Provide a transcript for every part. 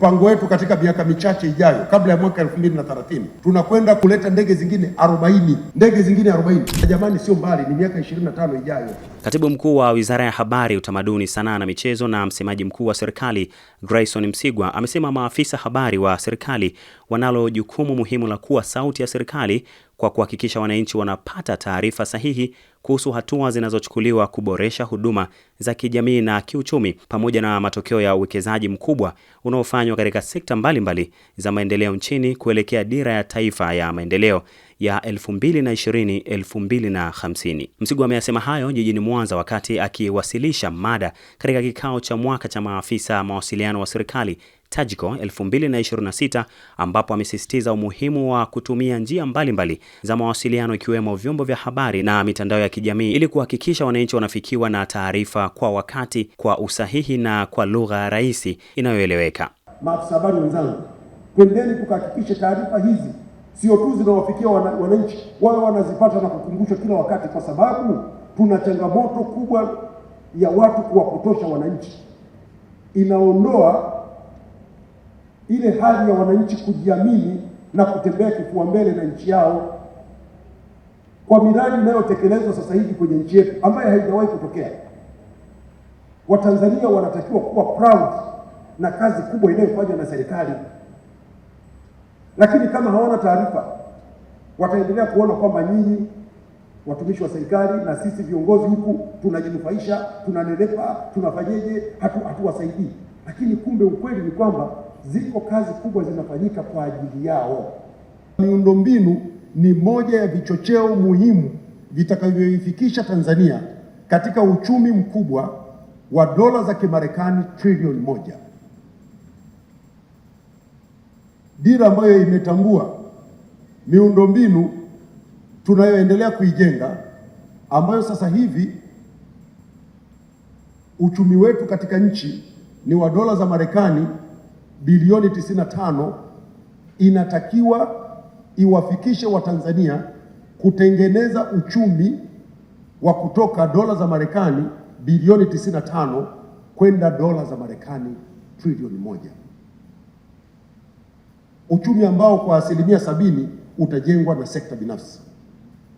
Mpango wetu katika miaka michache ijayo kabla ya mwaka 2030 tunakwenda kuleta ndege zingine 40. Ndege zingine 40. Jamani, sio mbali, ni miaka 25 ijayo. Katibu Mkuu wa Wizara ya Habari, Utamaduni, Sanaa na Michezo na msemaji mkuu wa serikali Grayson Msigwa amesema maafisa habari wa serikali wanalo jukumu muhimu la kuwa sauti ya serikali kwa kuhakikisha wananchi wanapata taarifa sahihi kuhusu hatua zinazochukuliwa kuboresha huduma za kijamii na kiuchumi pamoja na matokeo ya uwekezaji mkubwa unaofanywa katika sekta mbalimbali za maendeleo nchini kuelekea dira ya taifa ya maendeleo ya 2020-2050. Msigwa ameyasema hayo jijini Mwanza wakati akiwasilisha mada katika kikao cha mwaka cha maafisa mawasiliano wa serikali TAGICO 2026, ambapo amesisitiza umuhimu wa kutumia njia mbalimbali za mawasiliano ikiwemo vyombo vya habari na mitandao ya kijamii ili kuhakikisha wananchi wanafikiwa na taarifa kwa wakati, kwa usahihi na kwa lugha rahisi inayoeleweka. Maafisa habari wenzangu, twendeni tukahakikishe taarifa hizi sio tu zinawafikia wananchi, wao wanazipata na kukumbushwa kila wakati, kwa sababu tuna changamoto kubwa ya watu kuwapotosha wananchi. Inaondoa ile hali ya wananchi kujiamini na kutembea kifua mbele na nchi yao. Kwa miradi inayotekelezwa sasa hivi kwenye nchi yetu ambayo haijawahi kutokea, Watanzania wanatakiwa kuwa proud na kazi kubwa inayofanywa na serikali. Lakini kama hawana taarifa, wataendelea kuona kwamba nyinyi watumishi wa serikali na sisi viongozi huku tunajinufaisha, tunanenepa, tunafanyeje, hatuwasaidii. Lakini kumbe ukweli ni kwamba ziko kazi kubwa zinafanyika kwa ajili yao. Miundombinu ni moja ya vichocheo muhimu vitakavyoifikisha Tanzania katika uchumi mkubwa wa dola za Kimarekani trilioni 1. Dira ambayo imetambua miundombinu tunayoendelea kuijenga, ambayo sasa hivi uchumi wetu katika nchi ni wa dola za Marekani bilioni 95, inatakiwa iwafikishe Watanzania kutengeneza uchumi wa kutoka dola za Marekani bilioni 95 kwenda dola za Marekani trilioni 1. Uchumi ambao kwa 70% utajengwa na sekta binafsi.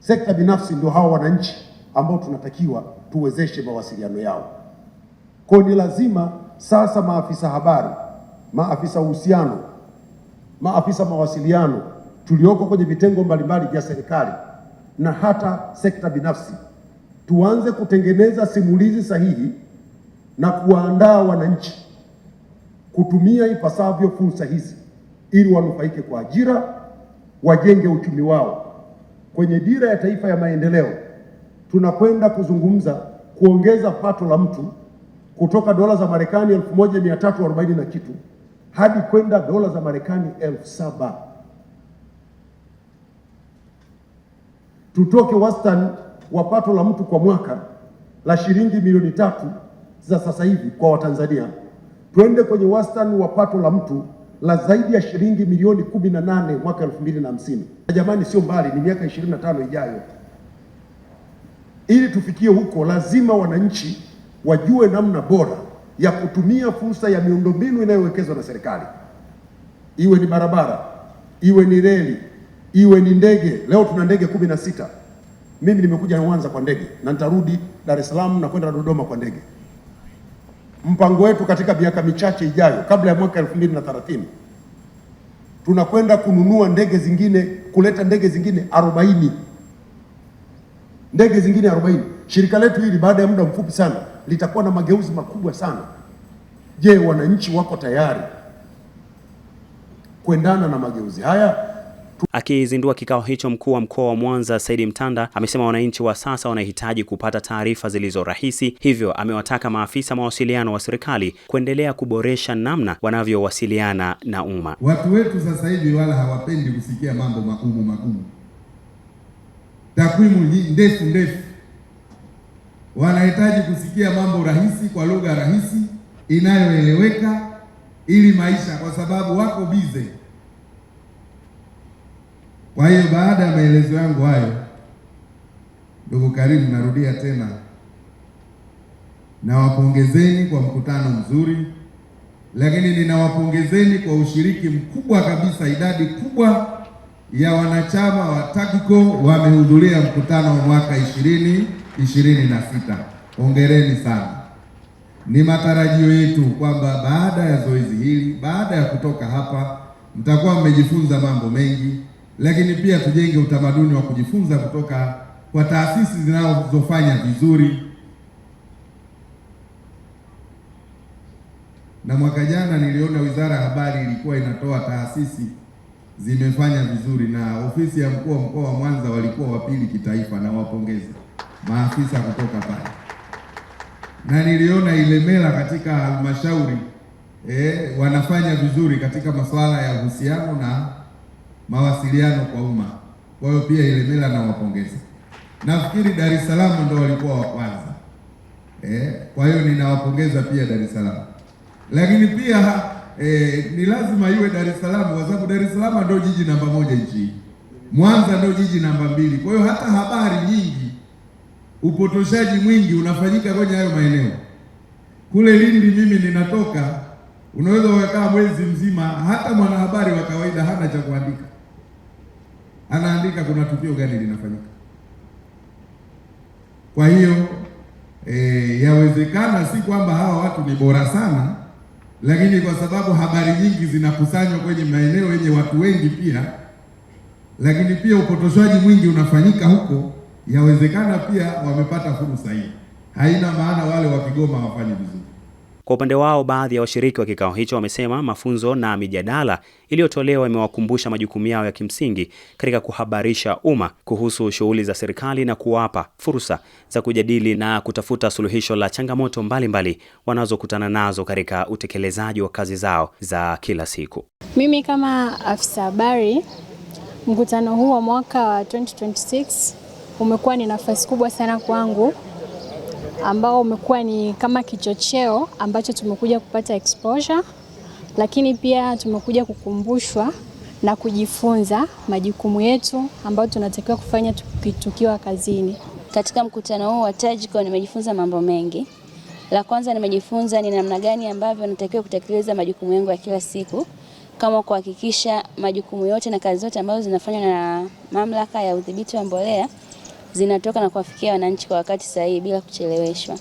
Sekta binafsi ndio hao wananchi ambao tunatakiwa tuwezeshe mawasiliano yao. Kwa ni lazima sasa maafisa habari, maafisa uhusiano, maafisa mawasiliano tulioko kwenye vitengo mbalimbali vya serikali na hata sekta binafsi tuanze kutengeneza simulizi sahihi na kuwaandaa wananchi kutumia ipasavyo fursa hizi ili wanufaike kwa ajira, wajenge uchumi wao. Kwenye dira ya taifa ya maendeleo tunakwenda kuzungumza kuongeza pato la mtu kutoka dola za Marekani 1340 na kitu hadi kwenda dola za Marekani 7,000. Tutoke wastani wa pato la mtu kwa mwaka la shilingi milioni 3 za sasa hivi kwa Watanzania, twende kwenye wastani wa pato la mtu la zaidi ya shilingi milioni 18 mwaka 2050. Jamani, sio mbali, ni miaka 25 ijayo. Ili tufikie huko, lazima wananchi wajue namna bora ya kutumia fursa ya miundombinu inayowekezwa na serikali, iwe ni barabara, iwe ni reli, iwe ni ndege. Leo tuna ndege 16. Mimi nimekuja Mwanza kwa ndege na nitarudi Dar es Salaam na kwenda Dodoma kwa ndege. Mpango wetu katika miaka michache ijayo kabla ya mwaka 2030 tunakwenda kununua ndege zingine, kuleta ndege zingine 40. Ndege zingine 40. Shirika letu hili baada ya muda mfupi sana litakuwa na mageuzi makubwa sana. Je, wananchi wako tayari kuendana na mageuzi haya? Akizindua kikao hicho, mkuu wa mkoa wa Mwanza Saidi Mtanda amesema wananchi wa sasa wanahitaji kupata taarifa zilizo rahisi, hivyo amewataka maafisa mawasiliano wa serikali kuendelea kuboresha namna wanavyowasiliana na umma. Watu wetu sasa hivi wala hawapendi kusikia mambo magumu. Takwimu ndefu, wanahitaji kusikia mambo rahisi kwa lugha rahisi inayoeleweka ili maisha, kwa sababu wako bize. Kwa hiyo baada ya maelezo yangu hayo, ndugu Karimu, narudia tena na wapongezeni kwa mkutano mzuri, lakini ninawapongezeni kwa ushiriki mkubwa kabisa. Idadi kubwa ya wanachama wa TAGCO wamehudhuria mkutano wa mwaka 2026. Hongereni sana. Ni matarajio yetu kwamba baada ya zoezi hili, baada ya kutoka hapa, mtakuwa mmejifunza mambo mengi, lakini pia tujenge utamaduni wa kujifunza kutoka kwa taasisi zinazofanya vizuri. Na mwaka jana niliona Wizara ya Habari ilikuwa inatoa taasisi zimefanya vizuri, na ofisi ya mkuu wa mkoa wa Mwanza walikuwa wa pili kitaifa, na wapongeze maafisa kutoka pale. Na niliona Ilemela katika halmashauri wanafanya vizuri katika masuala ya uhusiano na mawasiliano kwa umma. Kwa hiyo pia Ilemela na wapongeze. Nafikiri Dar es Salaam ndio walikuwa wa kwanza. Kwa hiyo ninawapongeza pia Dar es Salaam. Lakini pia ni lazima iwe Dar es Salaam kwa sababu Dar es Salaam ndio jiji namba 1 nchi. Mwanza ndio jiji namba 2. Kwa hiyo hata habari nyingi, upotoshaji mwingi unafanyika kwenye hayo maeneo. Kule Lindi mimi ninatoka, unaweza ukakaa mwezi mzima, hata mwanahabari wa kawaida hana cha kuandika. Anaandika kuna tukio gani linafanyika. Kwa hiyo yawezekana si kwamba hawa watu ni bora sana, lakini kwa sababu habari nyingi zinakusanywa kwenye maeneo yenye watu wengi pia, lakini pia upotoshwaji mwingi unafanyika huko, yawezekana pia wamepata fursa hii. Haina maana wale wa Kigoma hawafanyi vizuri. Kwa upande wao, baadhi ya washiriki wa kikao hicho wamesema mafunzo na mijadala iliyotolewa imewakumbusha majukumu yao ya kimsingi katika kuhabarisha umma kuhusu shughuli za serikali na kuwapa fursa za kujadili na kutafuta suluhisho la changamoto mbalimbali wanazokutana nazo katika utekelezaji wa kazi zao za kila siku. Mimi kama afisa habari, mkutano huu wa mwaka wa 2026 umekuwa ni nafasi kubwa sana kwangu, ambao umekuwa ni kama kichocheo ambacho tumekuja kupata exposure, lakini pia tumekuja kukumbushwa na kujifunza majukumu yetu ambayo tunatakiwa kufanya tukiwa kazini. Katika mkutano huu wa TAGCO nimejifunza mambo mengi. La kwanza, nimejifunza ni namna gani ambavyo natakiwa kutekeleza majukumu yangu ya kila siku, kama kuhakikisha majukumu yote na kazi zote ambazo zinafanywa na Mamlaka ya Udhibiti wa Mbolea zinatoka na kuwafikia wananchi kwa wakati sahihi bila kucheleweshwa.